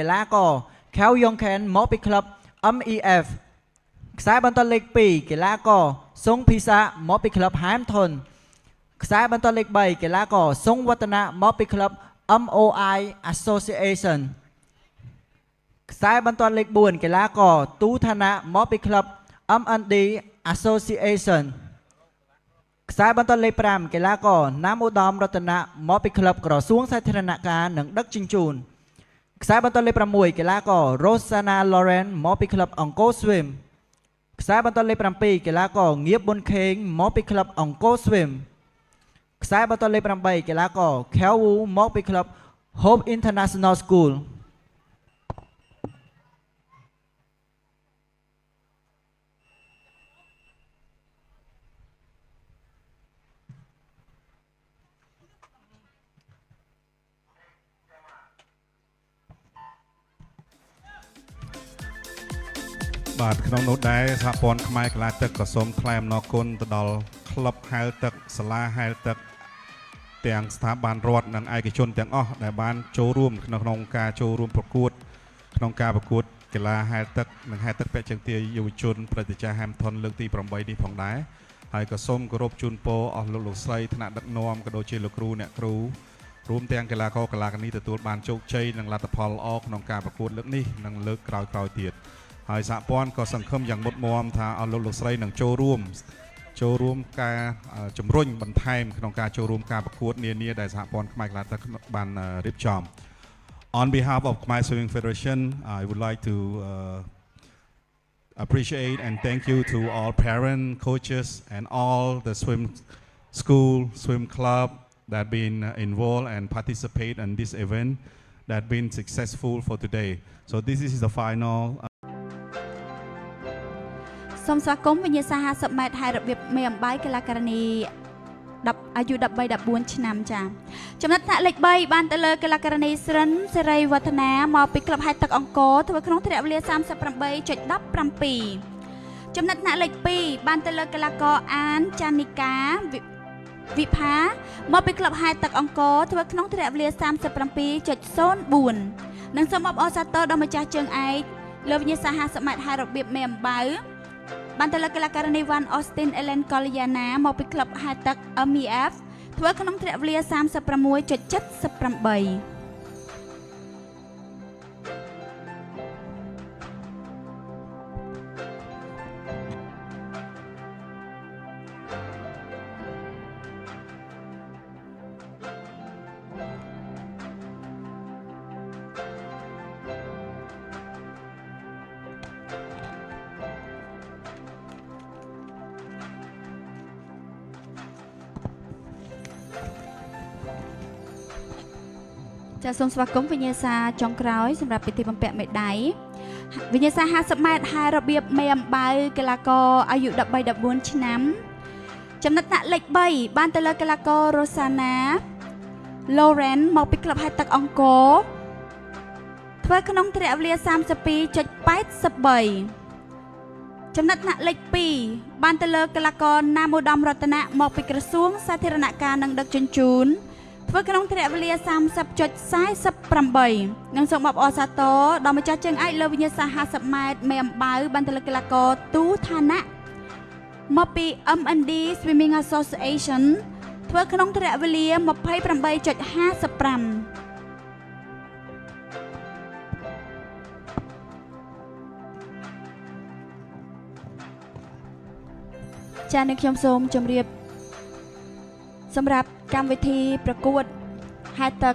កីឡាករ Khao Yong Khan មកពីក្លឹប MEF ខ្សែបន្ទាត់លេខ2កីឡាករសុងភីសាមកពីក្លឹប Hampton ខ្សែបន្ទាត់លេខ3កីឡាករសុងវឌ្ឍនាមកពីក្លឹប MOI Association ខ្សែបន្ទាត់លេខ4កីឡាករទូឋានៈមកពីក្លឹប MND Association ខ្សែបន្ទាត់លេខ5កីឡាករណាមឧត្តមរតនៈមកពីក្លឹបក្រសួងសាធារណការនិងដឹកជញ្ជូនខ្សែបន្ទាត់លេខ6កីឡាករ Rosanna Lauren មកពីក្លឹបអង្គរ Swim ខ្សែបន្ទាត់លេខ7កីឡាករងៀបប៊ុនខេងមកពីក្លឹបអង្គរ Swim ខ្សែបន្ទាត់លេខ8កីឡាករ Khao Wu មកពីក្លឹប Hope International Schoolបាទក្នុងនោះដែរសហព័ន្ធខ្មែរកីឡាទឹកក៏សូមថ្លែងអំណរគុណទៅដល់ក្លឹបហែលទឹកសាលាហែលទឹកទាំងស្ថាប័នរដ្ឋនិងឯកជនទាំងអស់ដែលបានចូលរួមក្នុងការចូលរួមប្រកួតក្នុងការប្រកួតកីឡាហែលទឹកនិងហែលទឹកពាក់ជើងទាយុវជនព្រឹត្តិការណ៍ Hampton លើកទី8នេះផងដែរហើយក៏សូមគោរពជូនពរអស់លោកស្រីថ្នាក់ដឹកនាំក៏ដូចជាលោកគ្រូអ្នកគ្រូរួមទាំងកីឡាករកីឡាកានីទទួលបានជោគជ័យនិងលទ្ធផលល្អក្នុងការប្រកួតលើកនេះនិងលើកក្រោយៗទៀតហើយសហព័ន្ធក៏សង្ឃឹមយ៉ាងមុតមាំថាអស់លោកស្រីនឹងចូលរួមការជំរុញបន្ថែមក្នុងការចូលរួមការប្រកួតនានាដែលសហព័ន្ធខ្មែរកីឡាទឹកបានរៀបចំ On behalf of Khmer Swimming Federation I would like to appreciate and thank you to all parents, coaches and all the swim school, swim club that been involved and participate in this event that been successful for today. So this is the final សូមស្វាគមន៍វិញ្ញាសា50ម៉ែត្រហើយរបៀបមេអំបាយកីឡាករនីអាយុ13-14ឆ្នាំចាចំណុចថ្នាក់លេខ3បានទៅលើកីឡាករនីស្រិនសេរីវឌ្ឍនាមកពីក្លឹបហែលទឹកអង្គរធ្វើក្នុងទ្រវេលា 38.17 ចំណុចថ្នាក់លេខ2បានទៅលើកីឡាករអានចានីកាវិផាមកពីក្លឹបហែលទឹកអង្គរធ្វើក្នុងទ្រវេលា 37.04 និងសូមអបអរសាទរដល់ម្ចាស់ជើងឯកលើវិញ្ញាសា50ម៉ែត្រហើយរបៀបមេអំបៅបានទៅលើកីឡាករនីវ៉ាន់អូស្ទីនអេឡែនកូលីយ៉ាណាមកពីក្លឹបហែលទឹក MEF ធ្វើក្នុងទ្រវេលា 36.78ចាសសូមស្វាគមន៍វិញ្ញាសាចុងក្រោយសម្រាប់ពិធីបំពាក់មេដាយវិញ្ញាសា50ម៉ែត្រហើយរបៀបមេអំបៅកីឡាករអាយុ13-14ឆ្នាំចំណុចថ្នាក់លេខ3បានទៅលើកីឡាករ Rosanna Lauren មកពីក្លឹបហែលទឹកអង្គរធ្វើក្នុងទ្រវេលា 32.83 ចំណុចថ្នាក់លេខ2បានទៅលើកីឡាករណាមឧត្តមរតនៈមកពីក្រសួងសាធារណការនិងដឹកជញ្ជូនធ្វើក្នុងទ្រវេលា 30.48 និងសូមអបអរសាទរដល់ម្ចាស់ជើងឯកលើវិញ្ញាសា50ម៉ែត្រមេអំបៅបានទៅលើកីឡាករទូឋានៈមកពី MND Swimming Association ធ្វើក្នុងទ្រវេលា 28.55 ចា៎នេះខ្ញុំសូមជម្រាបសម្រាប់កម្មវិធីប្រកួតហែលទឹក